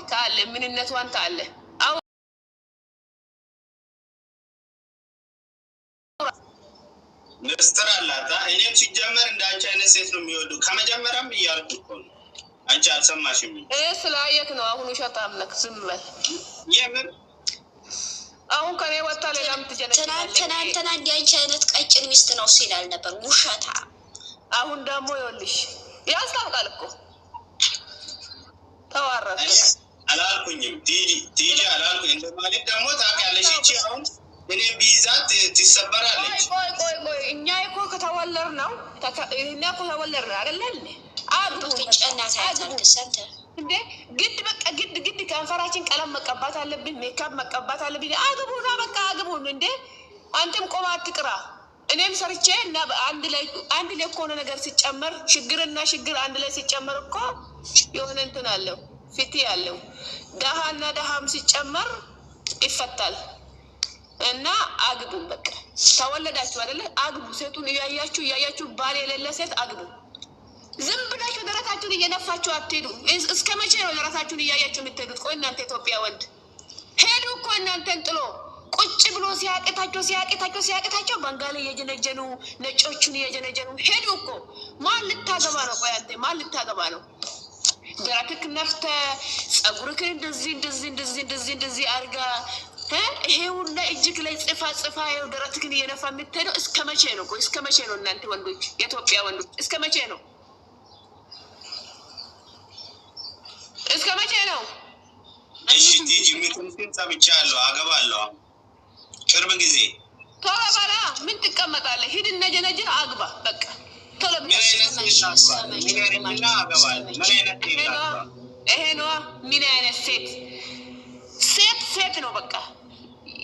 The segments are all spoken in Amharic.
ታለ ምንነቷን ታለ አው ንስተር አላታ እኔም ሲጀመር እንዳንቺ አይነት ሴት ነው የሚወዱ ከመጀመሪያም እያልኩ እኮ ነው። አንቺ አልሰማሽም? ስላየክ ነው። አሁን ውሸታም ነክ ዝም በል። የምር አሁን ከኔ ወጣ ሌላም ትጀነጅናለህ። ትናንትና እንዲህ አንቺ አይነት ቀጭን ሚስት ነው ሲላል ነበር ውሸታ። አሁን ደግሞ ይኸውልሽ ያስታውቃል እኮ ተዋረደ አላልኩኝም። ቲጂ አላልኩኝ። እንደማለት ደግሞ ታውቂያለሽ። እቺ አሁን እኔ ቢዛት ትሰበራለች። ቆይ እኛ እኮ ከተወለር ነው እኛ እኮ ተወለር ነው አይደል እንዴ? አዱ ጨናታ ያታልከሰንተ እንዴ ግድ በቃ ግድ ከንፈራችን ቀለም መቀባት አለብን፣ ሜካፕ መቀባት አለብን። አግቡና በቃ አግቡን እንዴ። አንተም ቆማ አትቅራ። እኔም ሰርቼ እና አንድ ላይ የሆነ ነገር ሲጨመር ችግርና ችግር አንድ ላይ ሲጨመር እኮ የሆነ እንትን አለው ፊት ያለው ደሃና ደሃም ሲጨመር ይፈታል። እና አግቡ በቃ ተወለዳችሁ አይደለ? አግቡ። ሴቱን እያያችሁ ባል የሌለ ሴት አግቡ። ዝም ብላችሁ ደረታችሁን እየነፋችሁ አትሄዱ። እስከ መቼ ነው ደረታችሁን እያያችሁ የምትሄዱት? ቆይ እናንተ ኢትዮጵያ ወንድ ሄዱ እኮ እናንተን ጥሎ ቁጭ ብሎ ሲያቅታቸው በንጋሊ እየጀነጀኑ ነጮቹን እየጀነጀኑ ሄዱ እኮ። ማን ልታገባ ነው? ቆይ አንተ ማን ልታገባ ነው? ደረትክ ነፍተ ጸጉርክን እንደዚህ አርጋ ይሄ ሁላ እጅግ ላይ ጽፋ ይኸው ደረትክን እየነፋ የምትሄደው እስከ መቼ ነው? ቆይ እስከ መቼ ነው እናንተ ወንዶች፣ የኢትዮጵያ ወንዶች እስከ መቼ ነው? እስከ መቼ ነው? እሺ ቲጂ ምትምትን ሰምቻለሁ፣ አገባለሁ ቅርብ ጊዜ። ቶሎ በላ። ምን ትቀመጣለህ? ሂድ እነ ጀነጅን አግባ በቃ ቶሎ። ይሄ ነዋ ምን አይነት ሴት ነው? በቃ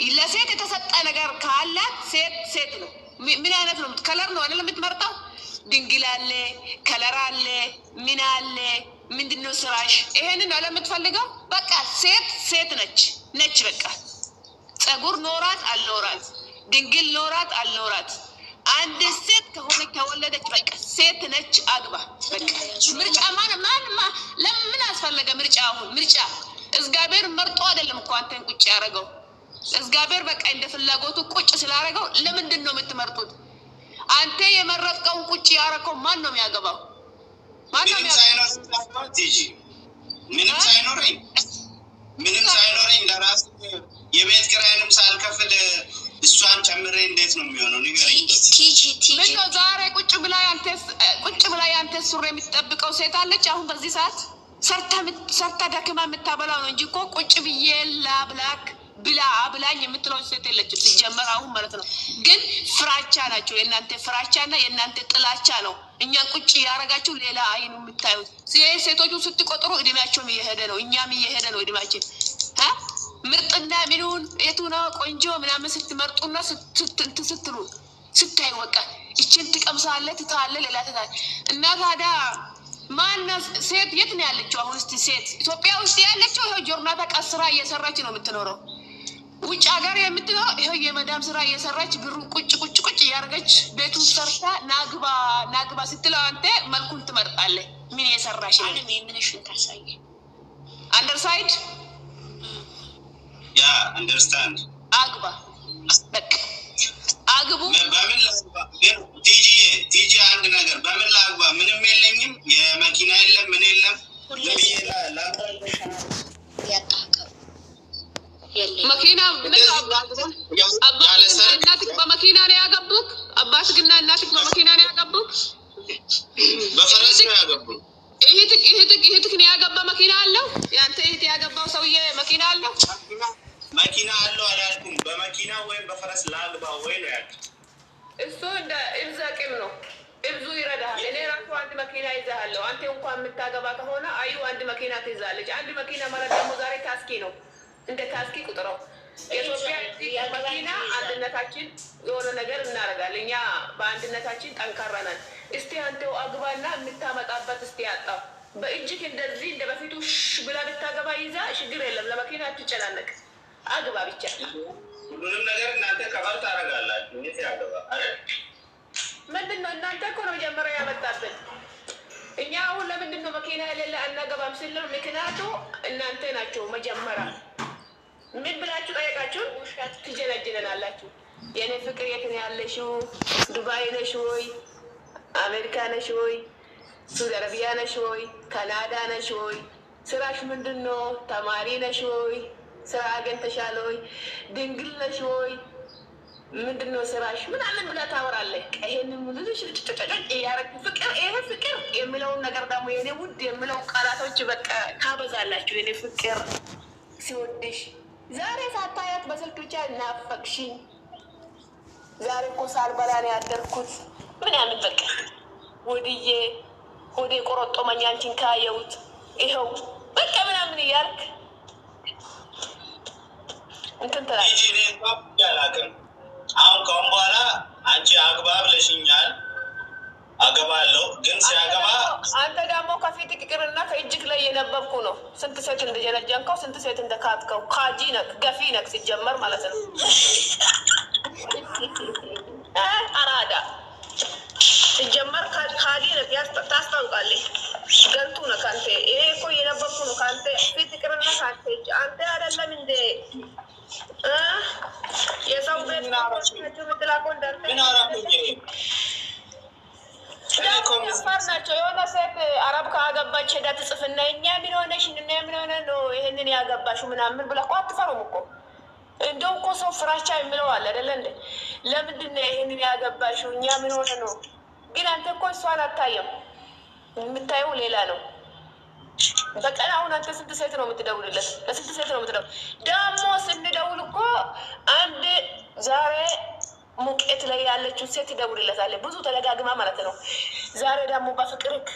ለሴት የተሰጠ ነገር ካላት ሴት ነው። ምን አይነት ነው? ከለር ነው አይደል የምትመርጠው? ድንግል አለ፣ ከለር አለ፣ ምን አለ? ምንድነው ስራሽ? ይሄንን አለ የምትፈልገው። በቃ ሴት ነች። በቃ ጸጉር ኖራት አልኖራት፣ ድንግል ኖራት አልኖራት፣ አንድ ሴት ከሆነ ከወለደች በቃ ሴት ነች። አግባ በቃ። ምርጫ ለምን አስፈለገ ምርጫ? አሁን ምርጫ እግዚአብሔር መርጦ አይደለም እኮ አንተን ቁጭ ያደረገው። እግዚአብሔር በቃ እንደ ፍላጎቱ ቁጭ ስላደረገው ለምንድን ነው የምትመርጡት? አንተ የመረጥከውን ቁጭ ያደረገው ማን ነው የሚያገባው? ምንም ሳይኖረኝ ለራስ የቤት ኪራይንም ሳልከፍል እሷን ጨምሬ እንዴት ነው የሚሆነው? ንገረኝ። ምነው ዛሬ ቁጭ ብላ ያንተ ሱሪ የምትጠብቀው ሴት አለች? አሁን በዚህ ሰዓት ሰርታ ደክማ የምታበላው ነው እንጂ እኮ ቁጭ ብዬ ላብላክ ብላኝ የምትለው ሴት የለችም ሲጀመር አሁን ማለት ነው። ግን ፍራቻ ናቸው የእናንተ ፍራቻና የእናንተ ጥላቻ ነው እኛን ቁጭ ያደረጋችሁ። ሌላ አይኑ የምታዩት ሴቶቹ ስትቆጥሩ እድሜያቸውም እየሄደ ነው፣ እኛም እየሄደ ነው እድሜያችን። ምርጥና ምኑን የቱ ነው ቆንጆ ምናምን ስትመርጡና ስትሉ ስታዩ በቃ ይችን ትቀምሳለህ ትታለህ ሌላ ትታል እና ታዲያ ማና ሴት የት ነው ያለችው? አሁን እስቲ ሴት ኢትዮጵያ ውስጥ ያለችው ይሄው ጆርናታ ቀስራ እየሰራች ነው የምትኖረው። ውጭ ሀገር የምትኖረው ይሄው የመዳም ስራ እየሰራች ብሩን ቁጭ እያደረገች ቤቱን ሰርታ ናግባ ስትለው አንተ መልኩን ትመርጣለህ። ምን የሰራሽ ነው? ምንሽን ታሳየ? አንደርሳይድ ያ አንደርስታንድ አግባ በቃ አግቡ። በምን ላግባ? ቲጂ አንድ ነገር በምን ላግባ? ምንም የለኝም፣ የመኪና የለም፣ ምን የለም። መኪና እናትህ በመኪና ነው ያገቡክ? አባትህና እናትህ በመኪና ነው ያገቡክ? በፈረስ ነው ያገቡክ? እህትህ ነው ያገባ መኪና አለው? ያንተ እህት ያገባው ሰውዬ መኪና አለው? መኪና አለው አላልኩም። በመኪና ወይም በፈረስ ላግባ ወይ ነው ያልኩት። እሱ እንደ ኢብዛቅም ነው። እብዙ ይረዳል። እኔ ራሱ አንድ መኪና ይዛለሁ። አንተ እንኳን የምታገባ ከሆነ አዩ አንድ መኪና ትይዛለች። አንድ መኪና ማለት ደግሞ ዛሬ ታስኪ ነው። እንደ ታስኪ ቁጥረው የኢትዮጵያ መኪና አንድነታችን የሆነ ነገር እናደርጋለን። እኛ በአንድነታችን ጠንካራ ነን። እስቲ አንተው አግባና የምታመጣበት እስቲ ያጣው በእጅግ እንደዚህ እንደ በፊቱ ብላ ብታገባ ይዛ ችግር የለም። ለመኪና አትጨናነቅ። አግባ ብቻ። ሁሉንም ነገር እናንተ ከበር ታደርጋላችሁ። እንዴት ያገባ? ምንድን ነው እናንተ እኮ ነው መጀመሪያ ያመጣብን። እኛ አሁን ለምንድን ነው መኪና የሌለ አናገባም ስንል ምክንያቱ እናንተ ናቸው። መጀመሪያ ምን ብላችሁ ጠየቃችሁን? ውሸት ትጀነጅነናላችሁ። የኔ ፍቅር የት ነው ያለሽው? ዱባይ ነሽ ወይ? አሜሪካ ነሽ ወይ? ሳውዲ አረቢያ ነሽ ወይ? ካናዳ ነሽ ወይ? ስራሽ ምንድን ነው? ተማሪ ነሽ ወይ? ስራ አገኝተሻል ወይ? ድንግል ነሽ ወይ? ምንድን ነው ስራሽ? ምናምን ብላ ታወራለህ። ይሄንን ሙሉሽ ጭጭጭጭ እያረግ ፍቅር ይሄ ፍቅር የሚለውን ነገር ደግሞ የኔ ውድ የሚለው ቃላቶች በቃ ታበዛላችሁ። የኔ ፍቅር ሲወድሽ ዛሬ ሳታያት በስልክ ብቻ እናፈቅሽኝ። ዛሬ እኮ ሳልበላ ነው ያደርኩት ምናምን በቃ ወድዬ ሆዴ ቆረጦመኝ አንቺን ካየሁት ይኸው በቃ ምናምን እያልክ እንትን ትላለህ። አሁን ከአሁን በኋላ አንቺ አግባ ብለሽኛል፣ አገባለሁ። ግን ሲያገባ አንተ ደግሞ ከፊት ቅቅርና ከእጅግ ላይ የነበብኩ ነው። ስንት ሴት እንደጀነጀንከው፣ ስንት ሴት እንደካትከው ካጂ ነክ ገፊ ነክ ሲጀመር ማለት ነው። አራዳ ሲጀመር ካጂ ነክ ታስታውቃለች። ገንቱ ነው ከአንተ። ይሄ እኮ የነበብኩ ነው ከአንተ ፊት ቅቅርና ካንተ እጅ አንተ አይደለም እንደ የሰው ቤት ምትላቆ እንዳልፋር ናቸው። የሆነ ሴት አረብ ከአገባች ሄዳ ትጽፍና እኛ ምን ሆነሽ እና ምን ሆነ ነው ይህንን ያገባሹ ምናምን ብላ እኮ አትፈሩም እኮ። እንደው እኮ ሰው ፍራቻ የሚለው አለ አይደለ እንደ ለምንድን ነው ይህንን ያገባሹ እኛ ምን ሆነ ነው። ግን አንተ እኮ እሷን አታየም፣ የምታየው ሌላ ነው። በቀን አሁን አንተ ስንት ሴት ነው የምትደውልለት? ለስንት ሴት ነው የምትደውል? ደግሞ ስንደውል እኮ አንድ ዛሬ ሙቄት ላይ ያለችው ሴት ይደውልለታል፣ ብዙ ተደጋግማ ማለት ነው። ዛሬ ደግሞ በፍቅርክ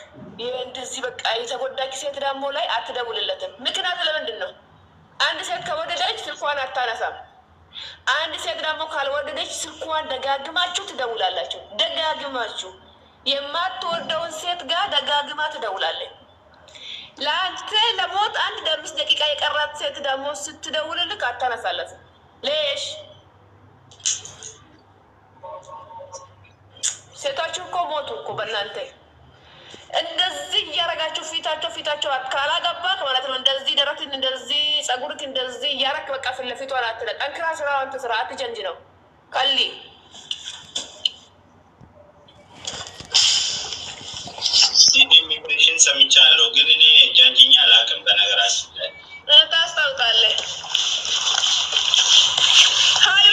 እንደዚህ በቃ የተጎዳች ሴት ደግሞ ላይ አትደውልለትም። ምክንያቱ ለምንድን ነው? አንድ ሴት ከወደደች ስልኳን አታነሳም። አንድ ሴት ደግሞ ካልወደደች ስልኳን ደጋግማችሁ ትደውላላችሁ። ደጋግማችሁ የማትወደውን ሴት ጋር ደጋግማ ትደውላለች። ለአንተ ለሞት 1 ደቂቃ የቀራት ሴት ደግሞ ስትደውልልክ አታነሳለት። ሌሽ ሴቶች እኮ ሞቱ እኮ በእናንተ እንደዚህ እያረጋችሁ ፊታቸው ካላገባክ ማለት ነው። እንደዚህ ደረትን እንደዚህ ጸጉርክ እንደዚህ እያረክ በቃ ፊት ለፊቷን አትለ ጠንክራ ስራዋን ትስራ። አትጀንጅ ነው ቀሊ ኢሚግሬሽን ሰምቻለሁ፣ ግን እኔ ጃንጅኛ አላውቅም። በነገራችን ላይ ታስታውቃለህ። ሀዩ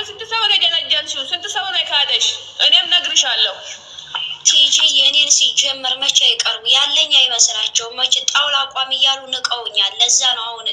ስንት ሰው ነው የጀነጀንሽው? ስንት ሰው ነው የካደሽ? እኔም ነግርሻለሁ። ቲጂ የኔን ሲጀመር መቼ ይቀርቡ ያለኝ አይመስላቸውም። መቼ ጣውላ አቋም እያሉ ንቀውኛል። ለዛ ነው አሁን